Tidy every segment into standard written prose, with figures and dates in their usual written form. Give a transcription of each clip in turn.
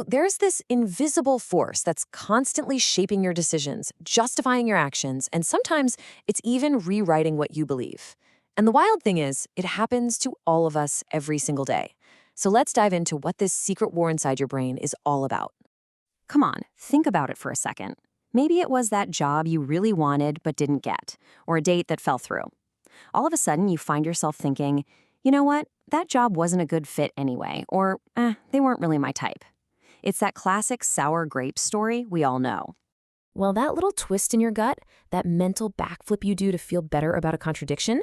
There's this invisible force that's constantly shaping your decisions, justifying your actions, and sometimes it's even rewriting what you believe. And the wild thing is, it happens to all of us every single day. So let's dive into what this secret war inside your brain is all about. Come on, think about it for a second. Maybe it was that job you really wanted but didn't get, or a date that fell through. All of a sudden, you find yourself thinking, you know what, that job wasn't a good fit anyway, or they weren't really my type. It's that classic sour grape story we all know. Well, that little twist in your gut, that mental backflip you do to feel better about a contradiction,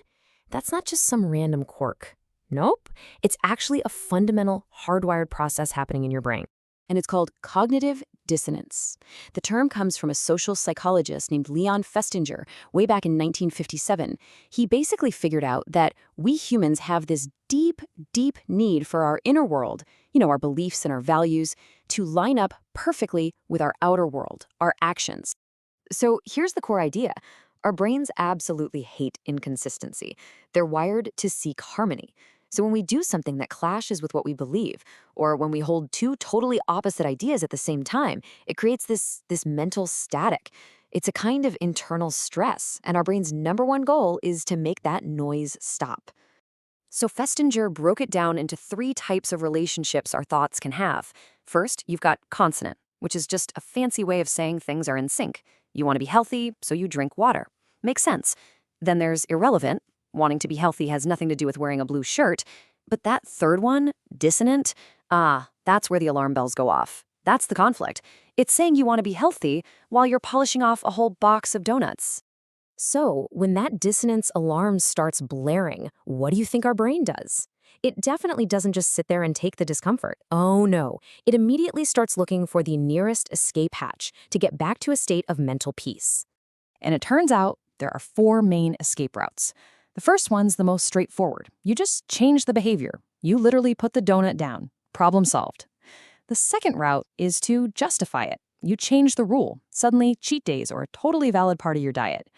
that's not just some random quirk. Nope, it's actually a fundamental, hardwired process happening in your brain. And it's called cognitive dissonance. The term comes from a social psychologist named Leon Festinger way back in 1957. He basically figured out that we humans have this deep, deep need for our inner world, our beliefs and our values, to line up perfectly with our outer world, our actions. So here's the core idea. Our brains absolutely hate inconsistency. They're wired to seek harmony. So when we do something that clashes with what we believe, or when we hold two totally opposite ideas at the same time, it creates this mental static. It's a kind of internal stress, and our brain's number one goal is to make that noise stop. So Festinger broke it down into 3 types of relationships our thoughts can have. First, you've got consonant, which is just a fancy way of saying things are in sync. You want to be healthy, so you drink water. Makes sense. Then there's irrelevant. Wanting to be healthy has nothing to do with wearing a blue shirt. But that third one, dissonant, that's where the alarm bells go off. That's the conflict. It's saying you want to be healthy while you're polishing off a whole box of donuts. So when that dissonance alarm starts blaring, what do you think our brain does? It definitely doesn't just sit there and take the discomfort. Oh no, it immediately starts looking for the nearest escape hatch to get back to a state of mental peace. And it turns out there are 4 main escape routes. The first one's the most straightforward. You just change the behavior. You literally put the donut down. Problem solved. The second route is to justify it. You change the rule. Suddenly, cheat days are a totally valid part of your diet.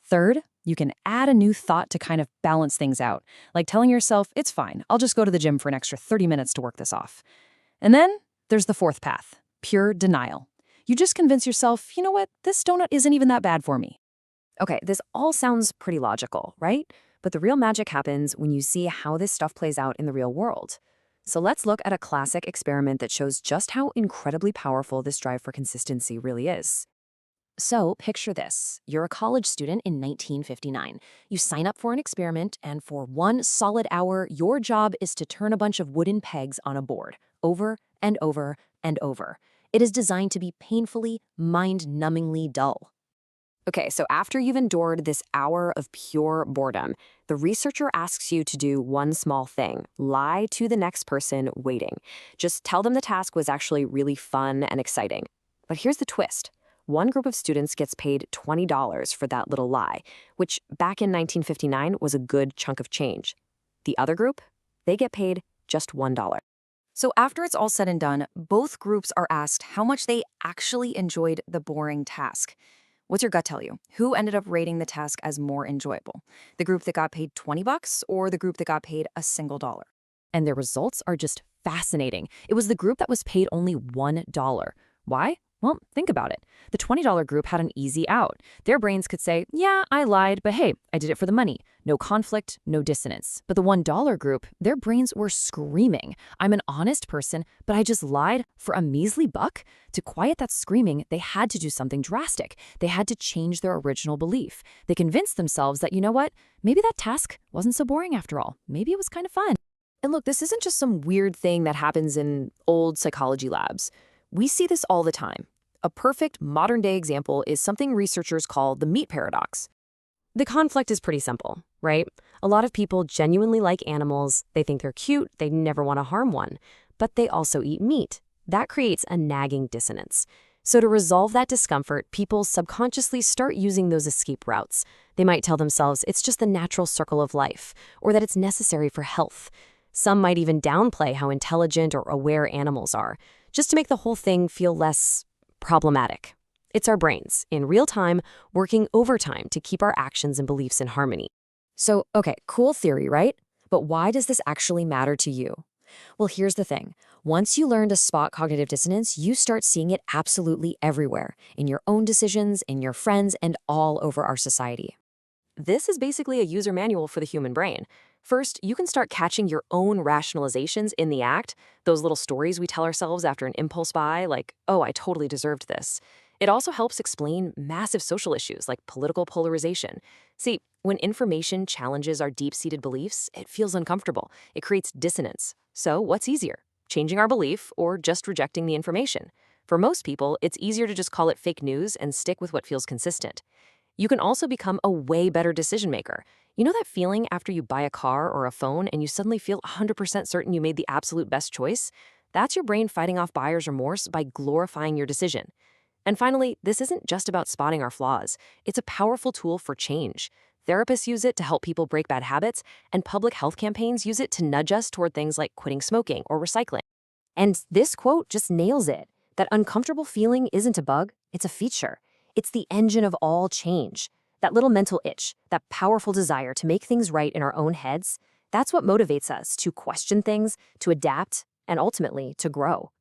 Third, you can add a new thought to kind of balance things out, like telling yourself, it's fine, I'll just go to the gym for an extra 30 minutes to work this off. And then there's the fourth path, pure denial. You just convince yourself, you know what, this donut isn't even that bad for me. Okay, this all sounds pretty logical, right? But the real magic happens when you see how this stuff plays out in the real world. So let's look at a classic experiment that shows just how incredibly powerful this drive for consistency really is. So picture this. You're a college student in 1959. You sign up for an experiment, and for 1 solid hour, your job is to turn a bunch of wooden pegs on a board, over and over and over. It is designed to be painfully, mind-numbingly dull. Okay, so after you've endured this hour of pure boredom, the researcher asks you to do one small thing: lie to the next person waiting. Just tell them the task was actually really fun and exciting. But here's the twist. One group of students gets paid $20 for that little lie, which back in 1959 was a good chunk of change. The other group, they get paid just $1. So after it's all said and done, both groups are asked how much they actually enjoyed the boring task. What's your gut tell you? Who ended up rating the task as more enjoyable? The group that got paid $20 or the group that got paid a single dollar? And their results are just fascinating. It was the group that was paid only $1. Why? Well, think about it. The $20 group had an easy out. Their brains could say, yeah, I lied, but hey, I did it for the money. No conflict, no dissonance. But the $1 group, their brains were screaming. I'm an honest person, but I just lied for a measly buck? To quiet that screaming, they had to do something drastic. They had to change their original belief. They convinced themselves that, you know what, maybe that task wasn't so boring after all. Maybe it was kind of fun. And look, this isn't just some weird thing that happens in old psychology labs. We see this all the time. A perfect modern-day example is something researchers call the meat paradox. The conflict is pretty simple, right? A lot of people genuinely like animals. They think they're cute. They never want to harm one. But they also eat meat. That creates a nagging dissonance. So to resolve that discomfort, people subconsciously start using those escape routes. They might tell themselves it's just the natural circle of life, or that it's necessary for health. Some might even downplay how intelligent or aware animals are, just to make the whole thing feel less problematic. It's our brains, in real time, working overtime to keep our actions and beliefs in harmony. So, okay, cool theory, right? But why does this actually matter to you? Well, here's the thing. Once you learn to spot cognitive dissonance, you start seeing it absolutely everywhere, in your own decisions, in your friends, and all over our society. This is basically a user manual for the human brain. First, you can start catching your own rationalizations in the act, those little stories we tell ourselves after an impulse buy, like, oh, I totally deserved this. It also helps explain massive social issues like political polarization. See, when information challenges our deep-seated beliefs, it feels uncomfortable. It creates dissonance. So what's easier? Changing our belief or just rejecting the information? For most people, it's easier to just call it fake news and stick with what feels consistent. You can also become a way better decision maker. You know that feeling after you buy a car or a phone and you suddenly feel 100% certain you made the absolute best choice? That's your brain fighting off buyer's remorse by glorifying your decision. And finally, this isn't just about spotting our flaws. It's a powerful tool for change. Therapists use it to help people break bad habits, and public health campaigns use it to nudge us toward things like quitting smoking or recycling. And this quote just nails it. That uncomfortable feeling isn't a bug, it's a feature. It's the engine of all change. That little mental itch, that powerful desire to make things right in our own heads, that's what motivates us to question things, to adapt, and ultimately to grow.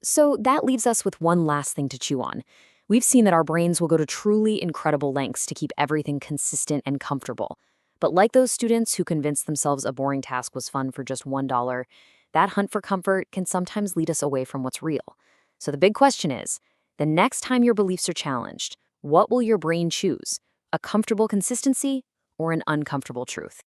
So that leaves us with one last thing to chew on. We've seen that our brains will go to truly incredible lengths to keep everything consistent and comfortable. But like those students who convinced themselves a boring task was fun for just $1, that hunt for comfort can sometimes lead us away from what's real. So the big question is, the next time your beliefs are challenged, what will your brain choose? A comfortable consistency or an uncomfortable truth?